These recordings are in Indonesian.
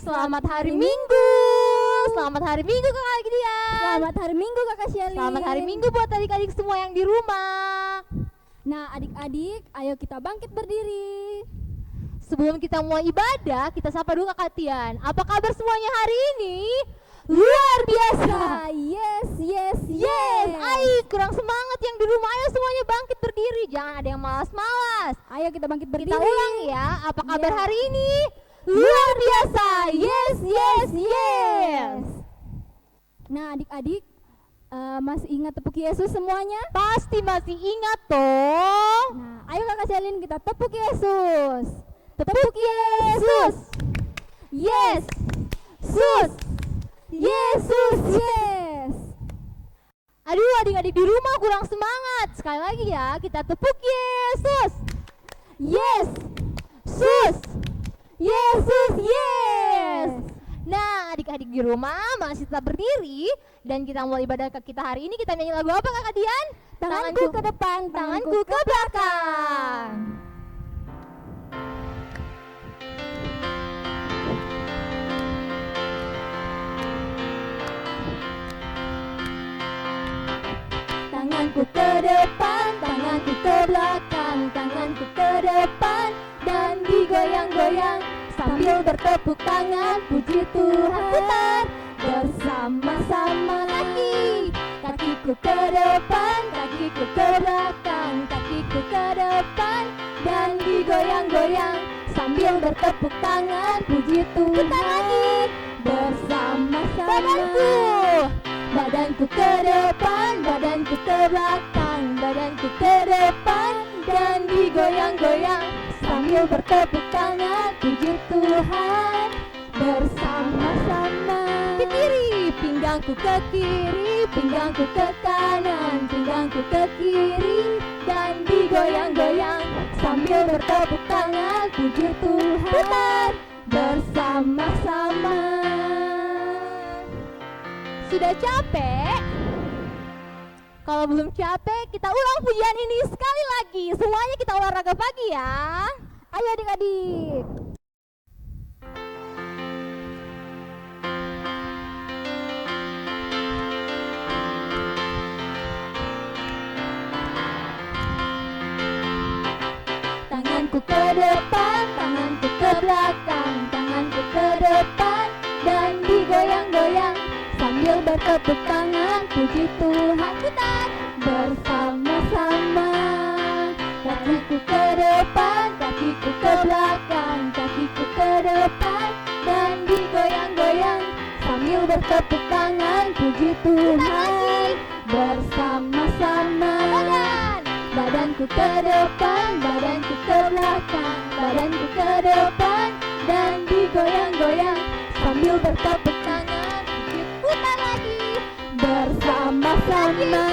Selamat hari Minggu. Selamat hari Minggu Kakak Gideon. Selamat hari Minggu Kakak Shelly. Selamat hari Minggu buat adik-adik semua yang di rumah. Nah adik-adik, ayo kita bangkit berdiri. Sebelum kita mulai ibadah, kita sapa dulu Kakak Tian. Apa kabar semuanya hari ini? Luar biasa. Yes. Yes. Ayo kurang semangat yang di rumah, ayo semuanya bangkit berdiri. Jangan ada yang malas-malas. Ayo kita bangkit berdiri. Kita ulang ya. Apa kabar Yeah. hari ini? Luar biasa. Yes. Nah adik-adik, masih ingat tepuk Yesus semuanya? Pasti masih ingat toh. Nah ayo Kakak Shelly, kita tepuk Yesus. Tepuk Yesus. Yes. Sus. Yesus. Yes. Aduh, adik-adik di rumah kurang semangat. Sekali lagi ya, kita tepuk Yesus. Yes. Sus. Yesus. Yes. Nah, adik-adik di rumah masih tetap berdiri dan kita mulai ibadah kita hari ini. Kita nyanyi lagu apa Kakak Dian? Tanganku ke depan, tanganku ke belakang. Tanganku ke depan, tanganku ke belakang, tanganku ke depan dan digoyang-goyang sambil bertepuk tangan puji Tuhan. Putar bersama-sama lagi. Kakiku ke depan, kakiku ke belakang, kakiku ke depan dan digoyang-goyang sambil bertepuk tangan puji Tuhan. Putar lagi bersama-sama. Badanku ke depan, badanku ke belakang, badanku ke depan dan digoyang-goyang sambil bertepuk tangan puji Tuhan bersama-sama. Ke kiri, pinggangku ke kiri, pinggangku ke kanan, pinggangku ke kiri dan digoyang-goyang sambil bertepuk tangan puji Tuhan. Putar bersama-sama. Sudah capek? Kalau belum capek, kita ulang pujian ini sekali lagi. Semuanya kita olahraga pagi ya. Ayo adik-adik. Tanganku ke depan, tanganku ke belakang, tanganku ke depan dan digoyang-goyang sambil bertepuk tangan puji Tuhan. Putar bersama-sama. Kakiku ke depan, kakiku ke belakang, kakiku ke depan dan digoyang-goyang sambil bertepuk tangan puji Tuhan bersama-sama. Badanku ke depan, badanku ke belakang, badanku ke depan dan digoyang-goyang sambil bertepuk tangan. Putar lagi bersama-sama.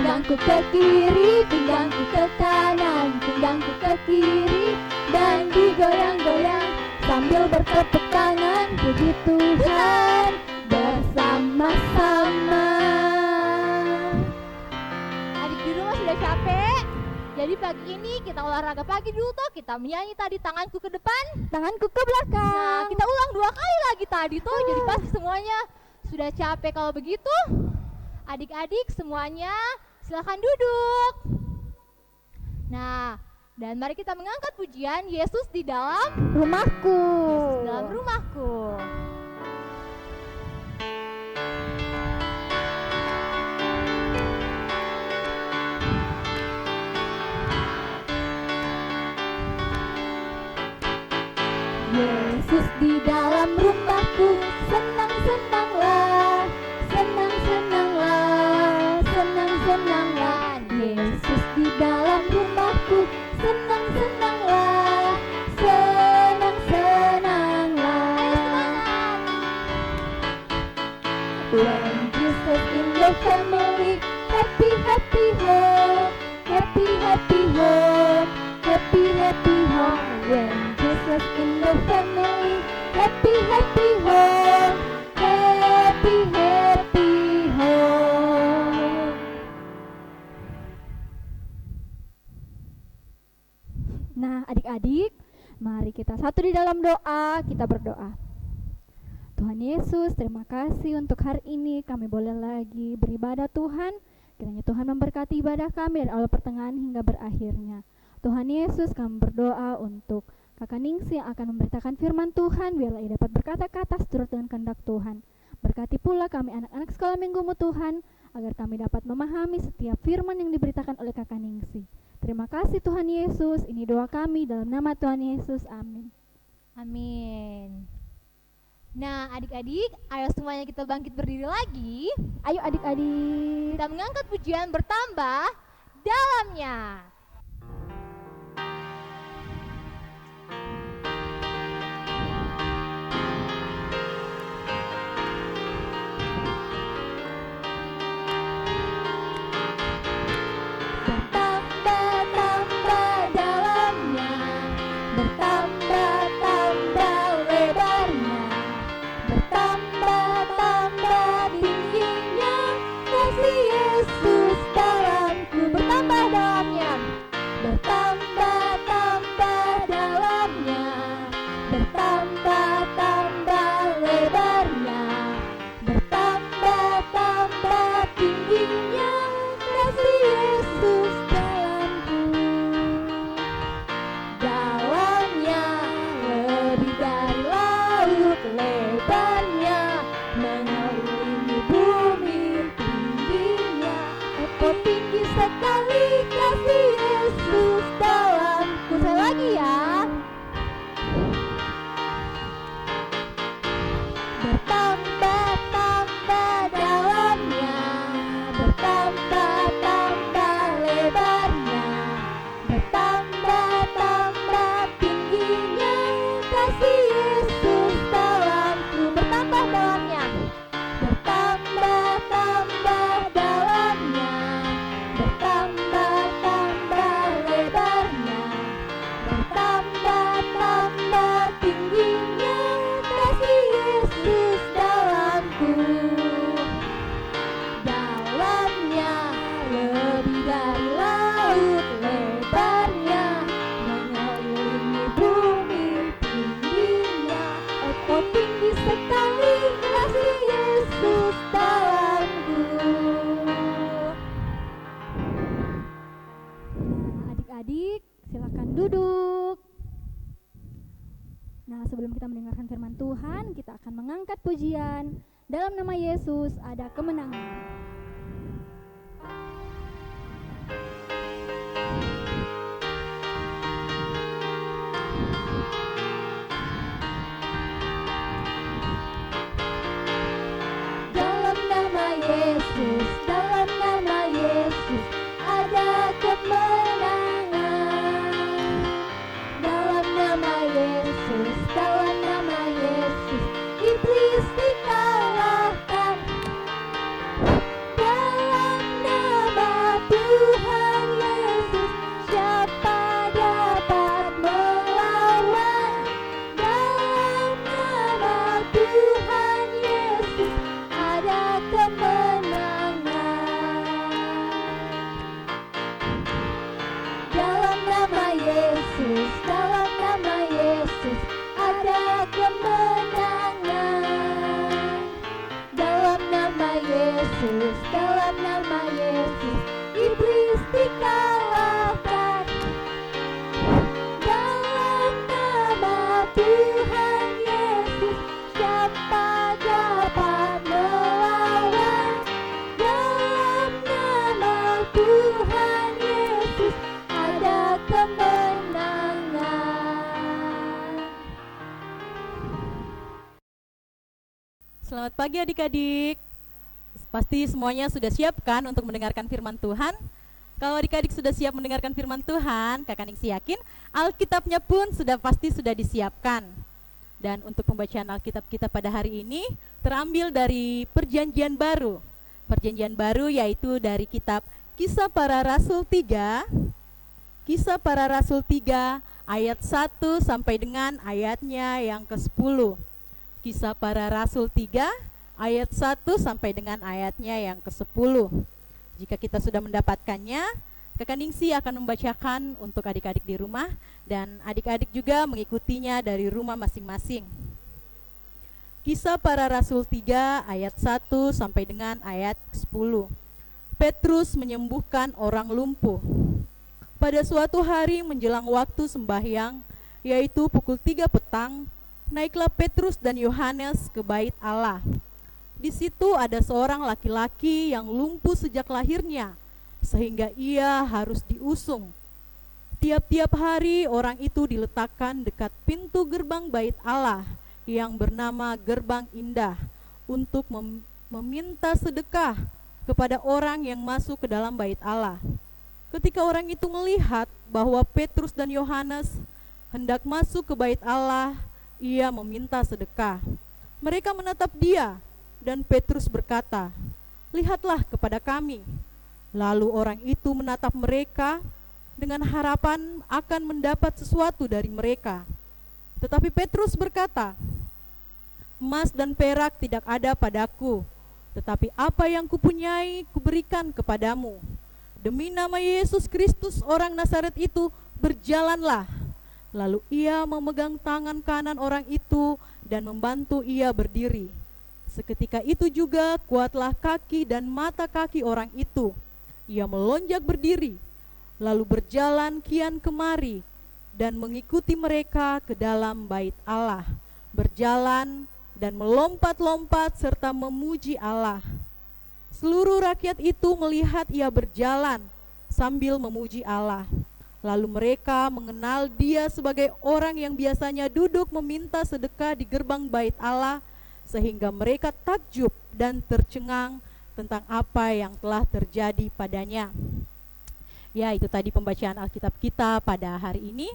Pinggangku ke kiri, pinggangku ke kanan, pinggangku ke kiri dan digoyang-goyang sambil bertepuk tangan puji Tuhan bersama-sama. Adik di rumah sudah capek? Jadi pagi ini kita olahraga pagi dulu toh. Kita menyanyi tadi tanganku ke depan, Tanganku ke belakang. nah kita ulang 2 kali lagi tadi toh. Jadi pasti semuanya sudah capek. Kalau begitu adik-adik semuanya silakan duduk. Nah, dan mari kita mengangkat pujian Yesus di dalam Rumahku. Yesus di dalam rumahku. Yesus di dalam rumahku, senang-senanglah, senang-senanglah, senang-senanglah. Yesus di dalam rumahku, senang-senanglah, senang-senanglah. When Jesus in your family, happy, happy home, happy, happy home, happy, happy home. When Jesus in your family, happy, happy home, happy, happy home. Nah adik-adik, mari kita satu di dalam doa, kita berdoa. Yesus, terima kasih untuk hari ini kami boleh lagi beribadah Tuhan. Kiranya Tuhan memberkati ibadah kami dari awal pertengahan hingga berakhirnya. Tuhan Yesus, kami berdoa untuk Kakak Ningsi yang akan memberitakan firman Tuhan, biarlah ia dapat berkata-kata seturut dengan kehendak Tuhan. Berkati pula kami anak-anak sekolah minggumu Tuhan, agar kami dapat memahami setiap firman yang diberitakan oleh Kakak Ningsi. Terima kasih Tuhan Yesus, ini doa kami dalam nama Tuhan Yesus, amin. Amin. Nah, adik-adik, ayo semuanya kita bangkit berdiri lagi. Ayo adik-adik, Kita mengangkat pujian bertambah dalamnya. bertambah-tambah dalamnya, bertambah-tambah lebarnya, bertambah-tambah tingginya, kasih Yesus dalamku. Bertambah dalamnya, bertambah-tambah dalamnya, bertambah-tambah lebarnya, bertambah-tambah tingginya, kasih Yesus dalamku. Dalamnya lebih dari laut, lebarnya mengelilingi bumi, tingginya oh tinggi sekali, kasih Yesus dalamku. Saya lagi ya. Bertambah-tambah dalamnya, bertambah-tambah lebarnya, bertambah-tambah tingginya, kasih Yesus dalamku. Bertambah dalamnya, bertambah-tambah dalamnya, bertambah-tambah lebarnya, bertambah-tambah tingginya, kasih Yesus dalamku. Dalamnya lebih dari laut, lebarnya mengelilingi bumi, tingginya oh tinggi sekali, kasih Yesus dalamku. Nah, adik-adik silakan duduk. Nah, sebelum kita mendengarkan firman Tuhan, kita akan mengangkat pujian. Dalam nama Yesus ada kemenangan. Dalam nama Yesus, dalam nama Yesus ada kemenangan. Dalam nama Yesus, dalam nama Yesus iblis dikalahkan. Dalam nama Tuhan Yesus siapa dapat melawan? Dalam nama Tuhan Yesus ada kemenangan. Dalam nama Yesus, dalam nama Yesus ada kemenangan. Dalam nama Yesus, dalam nama Yesus iblis dikalahkan. Dalam nama Tuhan Yesus siapa dapat melawan? Dalam nama Tuhan Yesus ada kemenangan. Selamat pagi adik-adik. Pasti semuanya sudah siap kan untuk mendengarkan firman Tuhan? Kalau adik-adik sudah siap mendengarkan firman Tuhan, Kakak Ningsi yakin Alkitabnya pun pasti sudah disiapkan. Dan untuk pembacaan Alkitab kita pada hari ini terambil dari Perjanjian Baru. Perjanjian Baru yaitu dari kitab Kisah Para Rasul 3. Kisah Para Rasul 3 ayat 1 sampai dengan ayatnya yang ke-10. Kisah Para Rasul 3 ayat 1 sampai dengan ayatnya yang ke-10. Jika kita sudah mendapatkannya, Kakak Ningsi akan membacakan untuk adik-adik di rumah dan adik-adik juga mengikutinya dari rumah masing-masing. Kisah Para Rasul 3 ayat 1 sampai dengan ayat 10. Petrus menyembuhkan orang lumpuh. Pada suatu hari menjelang waktu sembahyang, yaitu pukul 3 petang, naiklah Petrus dan Yohanes ke bait Allah. Di situ ada seorang laki-laki yang lumpuh sejak lahirnya, sehingga ia harus diusung. Tiap-tiap hari orang itu diletakkan dekat pintu gerbang bait Allah yang bernama Gerbang Indah untuk meminta sedekah kepada orang yang masuk ke dalam bait Allah. Ketika orang itu melihat bahwa Petrus dan Yohanes hendak masuk ke bait Allah, ia meminta sedekah. Mereka menatap dia, dan Petrus berkata, "Lihatlah kepada kami." Lalu orang itu menatap mereka dengan harapan akan mendapat sesuatu dari mereka. Tetapi Petrus berkata, "Emas dan perak tidak ada padaku, tetapi apa yang kupunyai kuberikan kepadamu. Demi nama Yesus Kristus orang Nazaret itu, berjalanlah." Lalu ia memegang tangan kanan orang itu dan membantu ia berdiri. Seketika itu juga kuatlah kaki dan mata kaki orang itu. Ia melonjak berdiri, lalu berjalan kian kemari dan mengikuti mereka ke dalam bait Allah, berjalan dan melompat-lompat serta memuji Allah. Seluruh rakyat itu melihat ia berjalan sambil memuji Allah. Lalu mereka mengenal dia sebagai orang yang biasanya duduk meminta sedekah di gerbang bait Allah, sehingga mereka takjub dan tercengang tentang apa yang telah terjadi padanya. Ya, itu tadi pembacaan Alkitab kita pada hari ini.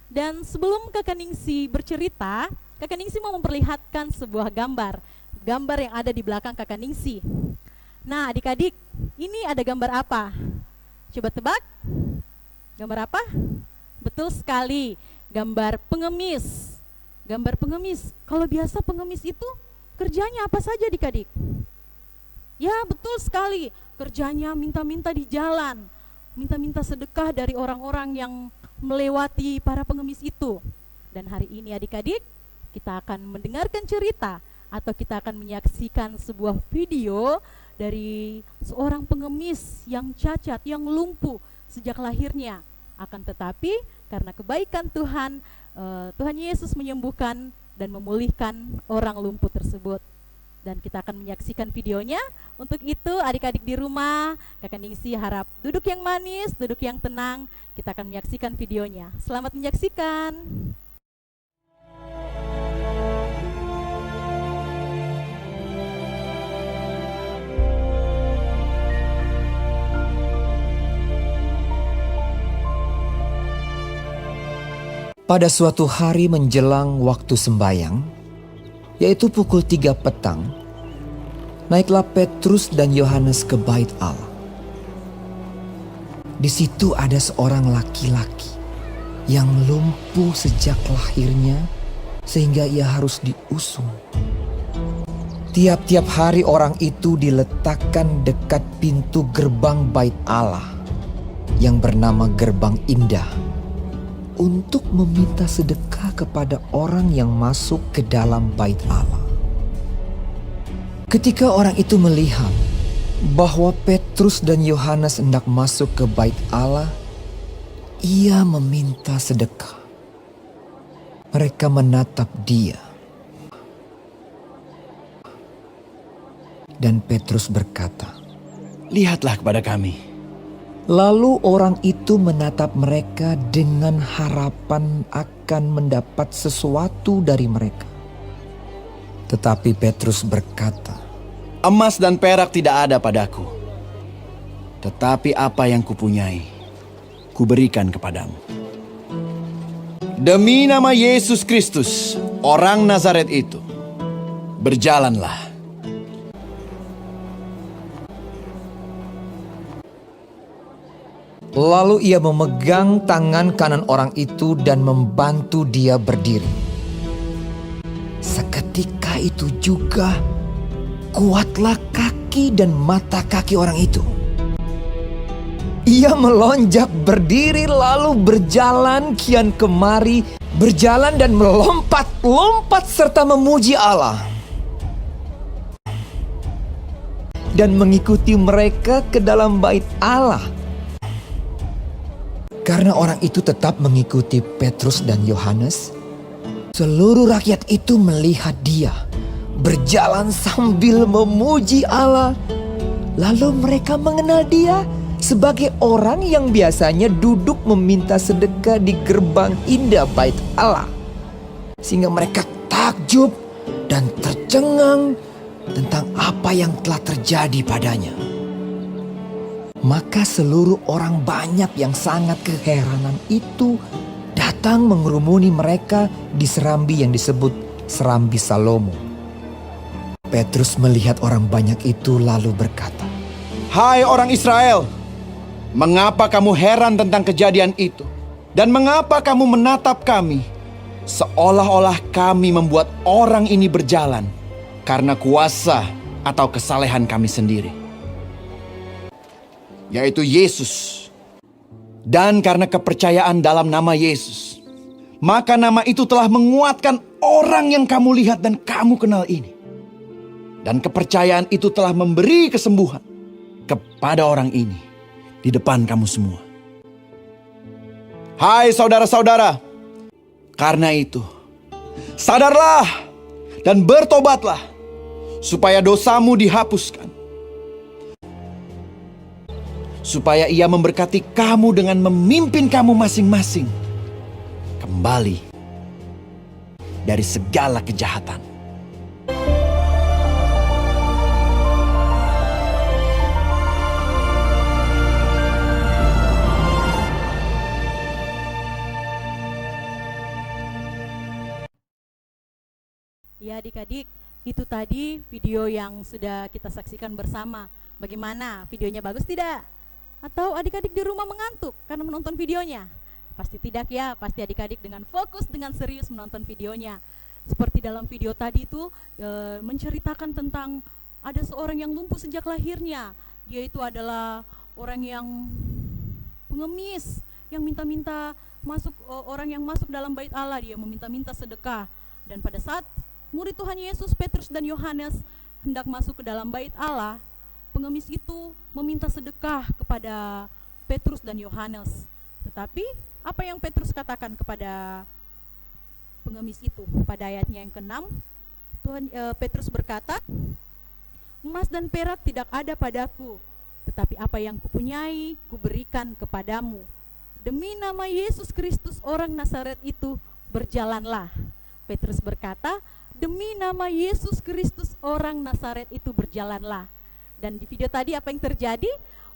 Dan sebelum Kakak Ningsi bercerita, Kakak Ningsi mau memperlihatkan sebuah gambar yang ada di belakang Kakak Ningsi. Nah, adik-adik, ini ada gambar apa? Coba tebak. Gambar apa? Betul sekali, gambar pengemis. Gambar pengemis. Kalau biasa pengemis itu kerjanya apa saja adik-adik? Ya, betul sekali, kerjanya minta-minta di jalan, minta-minta sedekah dari orang-orang yang melewati para pengemis itu. Dan hari ini adik-adik, kita akan mendengarkan cerita atau kita akan menyaksikan sebuah video dari seorang pengemis yang cacat, yang lumpuh sejak lahirnya. Akan tetapi karena kebaikan Tuhan, Tuhan Yesus menyembuhkan dan memulihkan orang lumpuh tersebut. Dan kita akan menyaksikan videonya. Untuk itu adik-adik di rumah, Kakak Ningsi harap duduk yang manis, duduk yang tenang. Kita akan menyaksikan videonya. Selamat menyaksikan. Pada suatu hari menjelang waktu sembahyang, yaitu pukul 3 petang, naiklah Petrus dan Yohanes ke bait Allah. Di situ ada seorang laki-laki yang lumpuh sejak lahirnya sehingga ia harus diusung. Tiap-tiap hari orang itu diletakkan dekat pintu gerbang bait Allah yang bernama Gerbang Indah untuk meminta sedekah kepada orang yang masuk ke dalam bait Allah. Ketika orang itu melihat bahwa Petrus dan Yohanes hendak masuk ke bait Allah, ia meminta sedekah. Mereka menatap dia. Dan Petrus berkata, "Lihatlah kepada kami." Lalu orang itu menatap mereka dengan harapan akan mendapat sesuatu dari mereka. Tetapi Petrus berkata, "Emas dan perak tidak ada padaku, tetapi apa yang kupunyai, kuberikan kepadamu. Demi nama Yesus Kristus, orang Nazaret itu, berjalanlah." Lalu ia memegang tangan kanan orang itu dan membantu dia berdiri. Seketika itu juga kuatlah kaki dan mata kaki orang itu. Ia melonjak berdiri lalu berjalan kian kemari, berjalan dan melompat-lompat serta memuji Allah. dan mengikuti mereka ke dalam bait Allah. Karena orang itu tetap mengikuti Petrus dan Yohanes, seluruh rakyat itu melihat dia berjalan sambil memuji Allah. Lalu mereka mengenal dia sebagai orang yang biasanya duduk meminta sedekah di gerbang indah bait Allah. Sehingga mereka takjub dan tercengang tentang apa yang telah terjadi padanya. Maka seluruh orang banyak yang sangat keheranan itu datang mengerumuni mereka di serambi yang disebut Serambi Salomo. Petrus melihat orang banyak itu lalu berkata, Hai orang Israel, mengapa kamu heran tentang kejadian itu? Dan mengapa kamu menatap kami seolah-olah kami membuat orang ini berjalan karena kuasa atau kesalehan kami sendiri, yaitu Yesus. Dan karena kepercayaan dalam nama Yesus, maka nama itu telah menguatkan orang yang kamu lihat dan kamu kenal ini. Dan kepercayaan itu telah memberi kesembuhan kepada orang ini di depan kamu semua. Hai saudara-saudara, karena itu sadarlah dan bertobatlah supaya dosamu dihapuskan, supaya Ia memberkati kamu dengan memimpin kamu masing-masing kembali dari segala kejahatan. Ya adik-adik, itu tadi video yang sudah kita saksikan bersama. Bagaimana? Videonya bagus tidak? Atau adik-adik di rumah mengantuk karena menonton videonya? Pasti tidak ya, pasti adik-adik dengan fokus, dengan serius menonton videonya. Seperti dalam video tadi itu menceritakan tentang ada seorang yang lumpuh sejak lahirnya. Dia itu adalah orang yang pengemis, yang minta-minta masuk, orang yang masuk dalam bait Allah, dia meminta-minta sedekah. Dan pada saat murid Tuhan Yesus, Petrus dan Yohanes hendak masuk ke dalam bait Allah, pengemis itu meminta sedekah kepada Petrus dan Yohanes. Tetapi apa yang Petrus katakan kepada pengemis itu? Pada ayatnya yang ke-6, Petrus berkata, emas dan perak tidak ada padaku, tetapi apa yang kupunyai kuberikan kepadamu. Demi nama Yesus Kristus orang Nazaret itu, berjalanlah. Petrus berkata, demi nama Yesus Kristus orang Nazaret itu, berjalanlah. Dan di video tadi apa yang terjadi?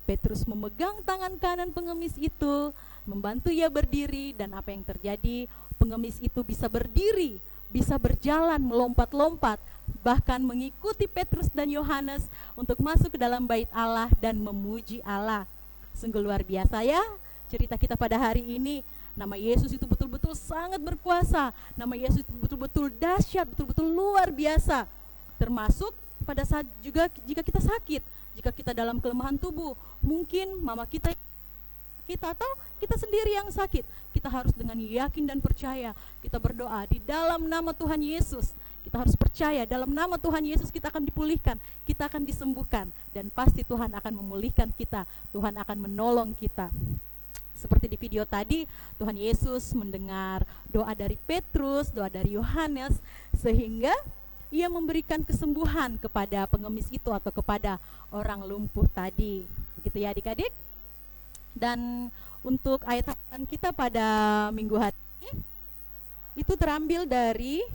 Petrus memegang tangan kanan pengemis itu, membantu ia berdiri, dan apa yang terjadi? Pengemis itu bisa berdiri, bisa berjalan, melompat-lompat, bahkan mengikuti Petrus dan Yohanes untuk masuk ke dalam bait Allah dan memuji Allah. Sungguh luar biasa ya cerita kita pada hari ini. Nama Yesus itu betul-betul sangat berkuasa. Nama Yesus itu betul-betul dahsyat, betul-betul luar biasa. Termasuk pada saat juga jika kita sakit, jika kita dalam kelemahan tubuh, mungkin mama kita atau kita sendiri yang sakit, kita harus dengan yakin dan percaya, kita berdoa di dalam nama Tuhan Yesus. Kita harus percaya dalam nama Tuhan Yesus kita akan dipulihkan, kita akan disembuhkan, dan pasti Tuhan akan memulihkan kita, Tuhan akan menolong kita. Seperti di video tadi, Tuhan Yesus mendengar doa dari Petrus, doa dari Yohanes, sehingga Ia memberikan kesembuhan kepada pengemis itu atau kepada orang lumpuh tadi. Begitu ya adik-adik? Dan untuk ayat hafalan kita pada minggu hari ini, itu terambil dari,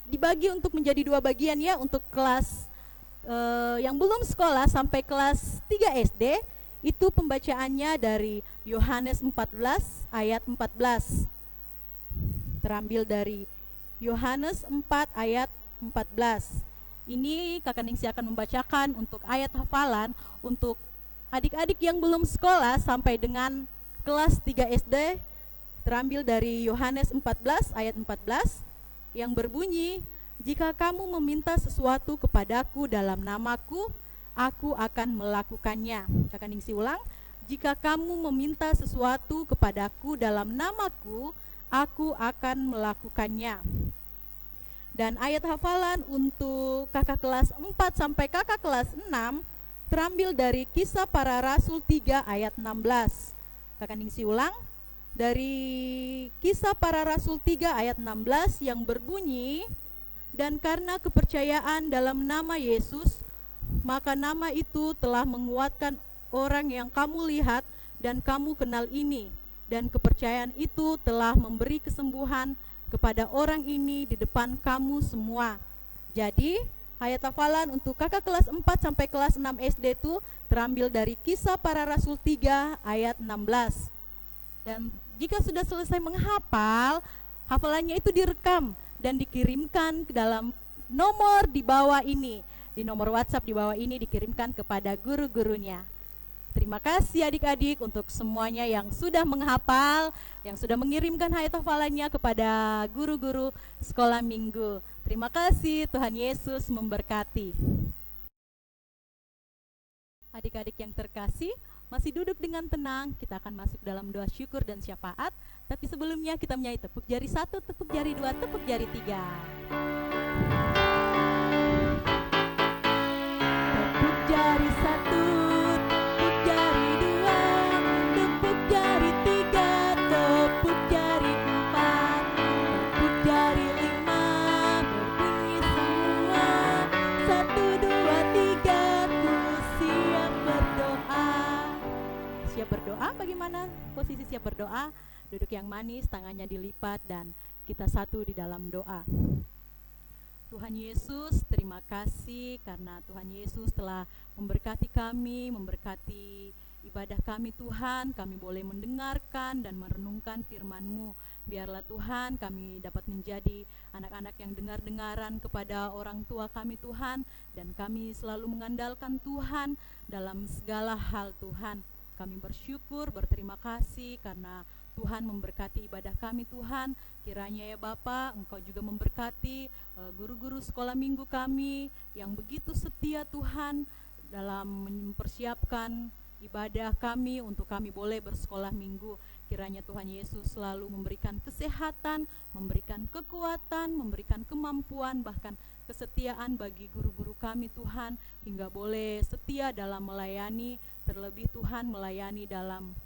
dibagi untuk menjadi 2 bagian ya, untuk kelas yang belum sekolah sampai kelas 3 SD, itu pembacaannya dari Yohanes 14 ayat 14. Terambil dari Yohanes 4 ayat 14. Ini Kakak Ningsi akan membacakan untuk ayat hafalan untuk adik-adik yang belum sekolah sampai dengan kelas 3 SD. Terambil dari Yohanes 14 ayat 14 yang berbunyi, jika kamu meminta sesuatu kepadaku dalam namaku, aku akan melakukannya. Kakak Ningsi ulang, jika kamu meminta sesuatu kepadaku dalam namaku, aku akan melakukannya. Dan ayat hafalan untuk kakak kelas 4 sampai kakak kelas 6 terambil dari Kisah Para Rasul 3 ayat 16. Kakak Ningsi ulang. Dari Kisah Para Rasul 3 ayat 16 yang berbunyi, dan karena kepercayaan dalam nama Yesus, maka nama itu telah menguatkan orang yang kamu lihat dan kamu kenal ini, dan kepercayaan itu telah memberi kesembuhan kepada orang ini di depan kamu semua. Jadi ayat hafalan untuk kakak kelas 4 sampai kelas 6 SD itu terambil dari Kisah Para Rasul 3 ayat 16. Dan jika sudah selesai menghafal, hafalannya itu direkam dan dikirimkan ke dalam nomor di bawah ini. Di nomor WhatsApp di bawah ini dikirimkan kepada guru-gurunya. Terima kasih adik-adik untuk semuanya yang sudah menghafal, yang sudah mengirimkan ayat hafalannya kepada guru-guru sekolah minggu. Terima kasih, Tuhan Yesus memberkati. Adik-adik yang terkasih, masih duduk dengan tenang, kita akan masuk dalam doa syukur dan syafaat. Tapi sebelumnya kita menyanyi tepuk jari 1, tepuk jari 2, tepuk jari 3. Tepuk jari 1, tepuk jari 2, tepuk jari 3, tepuk jari 4, tepuk jari 5, berbunyi semua. 1, 2, 3, ku siap berdoa. Siap berdoa, bagaimana posisi siap berdoa? Duduk yang manis, tangannya dilipat, dan kita satu di dalam doa. Tuhan Yesus, terima kasih karena Tuhan Yesus telah memberkati kami, memberkati ibadah kami Tuhan. Kami boleh mendengarkan dan merenungkan firman-Mu. Biarlah Tuhan kami dapat menjadi anak-anak yang dengar-dengaran kepada orang tua kami Tuhan, dan kami selalu mengandalkan Tuhan dalam segala hal Tuhan. Kami bersyukur, berterima kasih karena Tuhan memberkati ibadah kami Tuhan. Kiranya ya Bapa, Engkau juga memberkati guru-guru sekolah minggu kami yang begitu setia Tuhan dalam mempersiapkan ibadah kami untuk kami boleh bersekolah minggu. Kiranya Tuhan Yesus selalu memberikan kesehatan, memberikan kekuatan, memberikan kemampuan, bahkan kesetiaan bagi guru-guru kami Tuhan, hingga boleh setia dalam melayani, terlebih Tuhan melayani dalam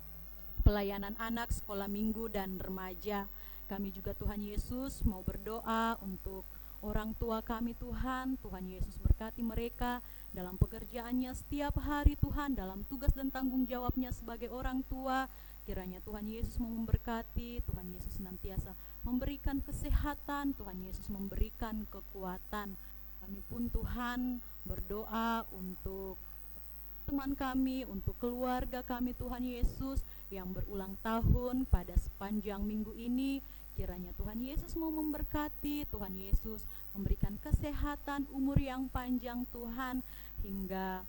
pelayanan anak, sekolah minggu, dan remaja. Kami juga Tuhan Yesus mau berdoa untuk orang tua kami Tuhan. Tuhan Yesus berkati mereka dalam pekerjaannya setiap hari Tuhan, dalam tugas dan tanggung jawabnya sebagai orang tua. Kiranya Tuhan Yesus mau memberkati, Tuhan Yesus senantiasa memberikan kesehatan, Tuhan Yesus memberikan kekuatan. Kami pun Tuhan berdoa untuk teman kami, untuk keluarga kami Tuhan Yesus yang berulang tahun pada sepanjang minggu ini. Kiranya Tuhan Yesus mau memberkati, Tuhan Yesus memberikan kesehatan, umur yang panjang Tuhan, hingga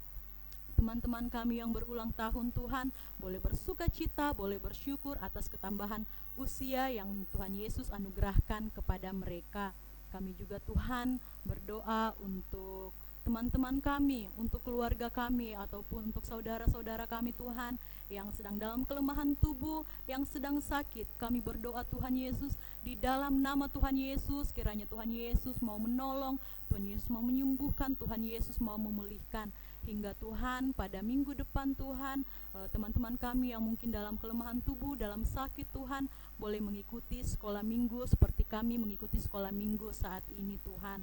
teman-teman kami yang berulang tahun Tuhan boleh bersuka cita, boleh bersyukur atas ketambahan usia yang Tuhan Yesus anugerahkan kepada mereka. Kami juga Tuhan berdoa untuk teman-teman kami, untuk keluarga kami, ataupun untuk saudara-saudara kami Tuhan yang sedang dalam kelemahan tubuh, yang sedang sakit. Kami berdoa Tuhan Yesus, di dalam nama Tuhan Yesus, kiranya Tuhan Yesus mau menolong, Tuhan Yesus mau menyembuhkan, Tuhan Yesus mau memulihkan. Hingga Tuhan pada minggu depan Tuhan, teman-teman kami yang mungkin dalam kelemahan tubuh, dalam sakit Tuhan, boleh mengikuti sekolah minggu seperti kami mengikuti sekolah minggu saat ini Tuhan.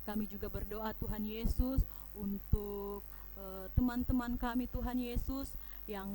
Kami juga berdoa Tuhan Yesus untuk teman-teman kami Tuhan Yesus yang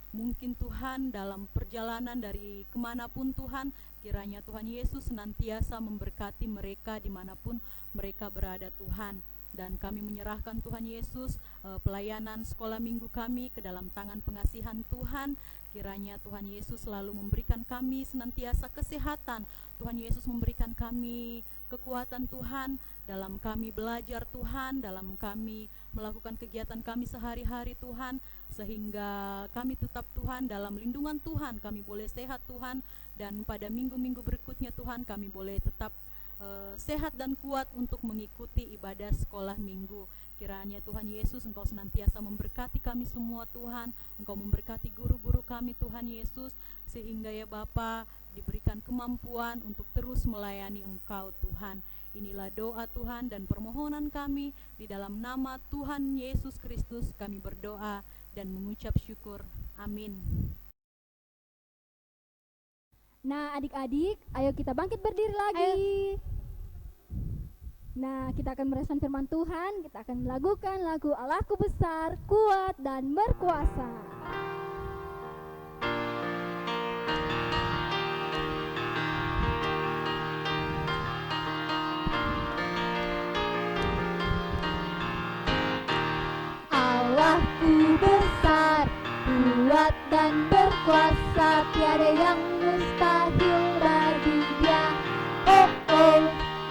mungkin Tuhan dalam perjalanan dari kemanapun Tuhan, kiranya Tuhan Yesus senantiasa memberkati mereka dimanapun mereka berada Tuhan. Dan kami menyerahkan Tuhan Yesus pelayanan sekolah minggu kami ke dalam tangan pengasihan Tuhan. Kiranya Tuhan Yesus selalu memberikan kami senantiasa kesehatan. Tuhan Yesus memberikan kami kekuatan Tuhan dalam kami belajar Tuhan, dalam kami melakukan kegiatan kami sehari-hari Tuhan, sehingga kami tetap Tuhan dalam lindungan Tuhan, kami boleh sehat Tuhan, dan pada minggu-minggu berikutnya Tuhan kami boleh tetap sehat dan kuat untuk mengikuti ibadah sekolah minggu. Kiranya Tuhan Yesus Engkau senantiasa memberkati kami semua Tuhan, Engkau memberkati guru-guru kami Tuhan Yesus, sehingga ya Bapa diberikan kemampuan untuk terus melayani Engkau Tuhan. Inilah doa Tuhan dan permohonan kami, di dalam nama Tuhan Yesus Kristus kami berdoa dan mengucap syukur. Amin. Nah, adik-adik, ayo kita bangkit berdiri lagi. Nah, kita akan merespon firman Tuhan. Kita akan melakukan lagu Allahku besar, kuat, dan berkuasa. Allahku besar, kuat dan berkuasa, tiada yang mustahil bagi Dia. Oh oh,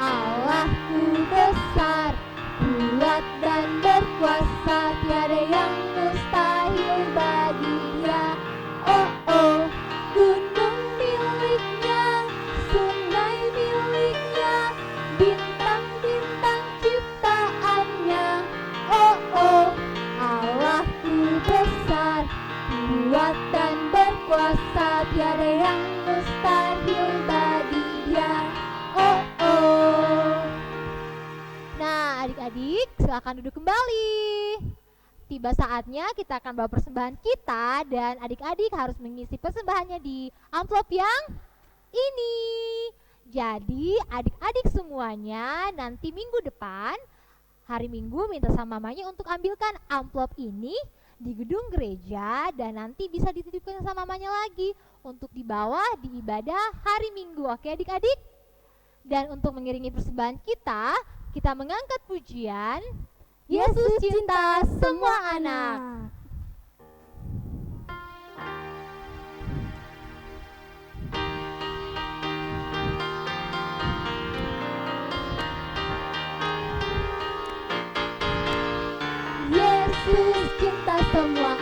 Allahku besar, kuat dan berkuasa, tiada yang mustahil bagi Dia. Oh oh, gunung miliknya, sungai miliknya, bintang-bintang ciptaannya. Oh oh, Allahku besar, kuat dan berkuasa, tiada yang mustahil bagi Dia. Oh oh. Nah, adik-adik, silakan duduk kembali. Tiba saatnya kita akan bawa persembahan kita, dan adik-adik harus mengisi persembahannya di amplop yang ini. Jadi adik-adik semuanya nanti minggu depan, hari Minggu, minta sama mamanya untuk ambilkan amplop ini di gedung gereja, dan nanti bisa dititipkan sama mamanya lagi untuk dibawa di ibadah hari Minggu. Oke adik-adik? Dan untuk mengiringi persembahan kita mengangkat pujian Yesus cinta semua anak. Yesus cinta semua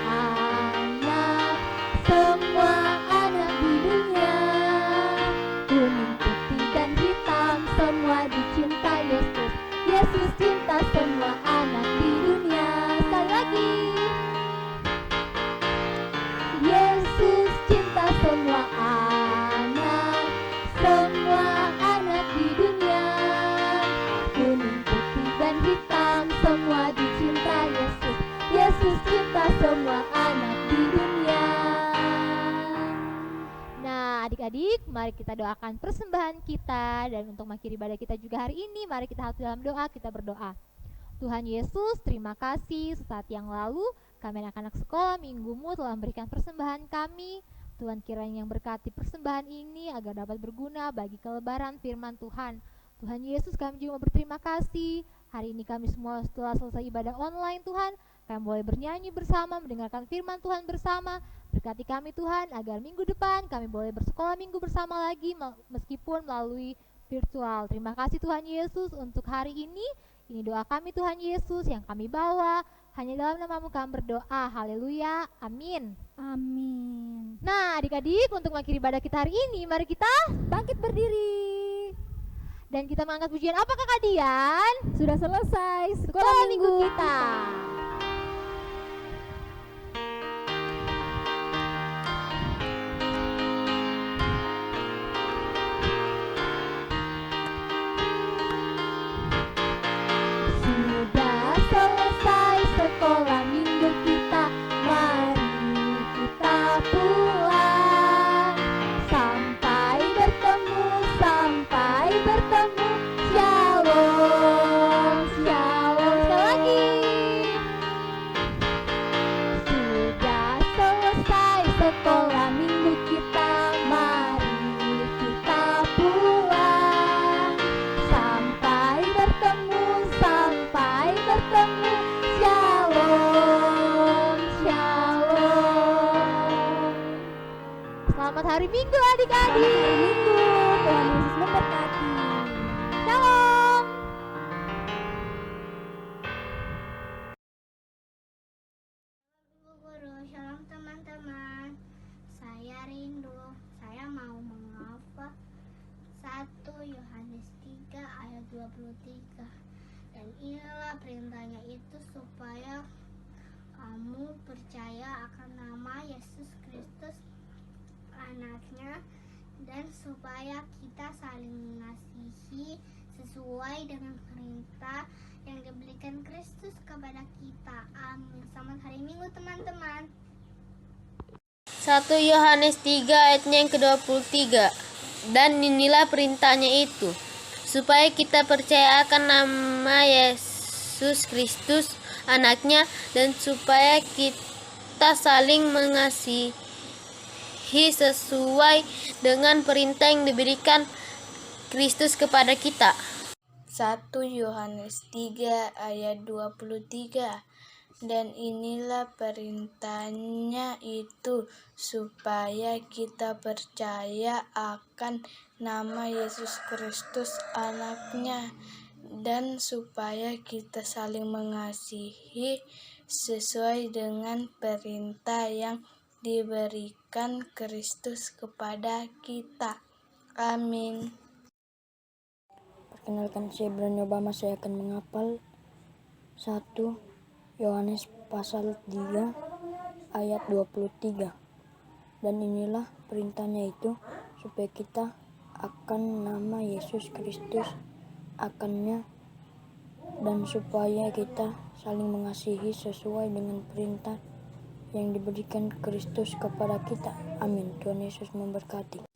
anak di dunia. Kuning, putih, dan hitam, semua dicinta Yesus. Yesus cinta semua anak di dunia. Sekali lagi. Yesus cinta semua anak di dunia. Kuning, putih, dan hitam, semua dicinta Yesus. Yesus cinta semua anak di dunia. Nah, adik-adik, mari kita doakan persembahan kita, dan untuk mengakhiri ibadah kita juga hari ini, mari kita harus dalam doa, kita berdoa. Tuhan Yesus, terima kasih sesaat yang lalu kami anak-anak sekolah minggumu telah memberikan persembahan kami. Tuhan kiranya yang berkati persembahan ini agar dapat berguna bagi kelebaran firman Tuhan. Tuhan Yesus, kami juga berterima kasih. Hari ini kami semua setelah selesai ibadah online Tuhan, kami boleh bernyanyi bersama, mendengarkan firman Tuhan bersama. Berkati kami Tuhan, agar minggu depan kami boleh bersekolah minggu bersama lagi, meskipun melalui virtual. Terima kasih Tuhan Yesus untuk hari ini. Ini doa kami Tuhan Yesus yang kami bawa. Hanya dalam nama-Mu kami berdoa. Haleluya. Amin. Amin. Nah adik-adik, untuk mengakhiri ibadah kita hari ini, mari kita Bangkit berdiri. dan kita mengangkat pujian. Apakah kalian Sudah selesai sekolah minggu kita? Sudah selesai sekolah minggu kita, mari kita pulang. Sampai bertemu, shalom, shalom. Sekali lagi. Sudah selesai sekolah minggu kita, mari kita pulang. Sampai bertemu, shalom, shalom. Selamat hari Minggu adik-adik. Minggu, Tuhan Yesus memberkati. Shalom. Bu Guru, shalom teman-teman. Saya rindu, saya mau menghafal 1 Yohanes 3 ayat 23. Dan inilah perintahnya itu supaya kamu percaya akan nama Yesus Kristus anaknya, dan supaya kita saling mengasihi sesuai dengan perintah yang diberikan Kristus kepada kita. Amin. Selamat hari Minggu teman-teman. 1 Yohanes 3 ayatnya yang ke-23. Dan inilah perintahnya itu, supaya kita percaya akan nama Yesus Kristus anaknya, dan supaya kita saling mengasihi sesuai dengan perintah yang diberikan Kristus kepada kita. 1 Yohanes 3 ayat 23. Dan inilah perintahnya itu, supaya kita percaya akan nama Yesus Kristus anaknya, dan supaya kita saling mengasihi sesuai dengan perintah yang diberikan Kristus kepada kita. Amin. Perkenalkan, saya Brand Obama. Saya akan menghafal 1 Yohanes pasal 3 ayat 23. Dan inilah perintahnya itu, supaya kita akan nama Yesus Kristus akannya, dan supaya kita saling mengasihi sesuai dengan perintah yang diberikan Kristus kepada kita. Amin. Tuhan Yesus memberkati.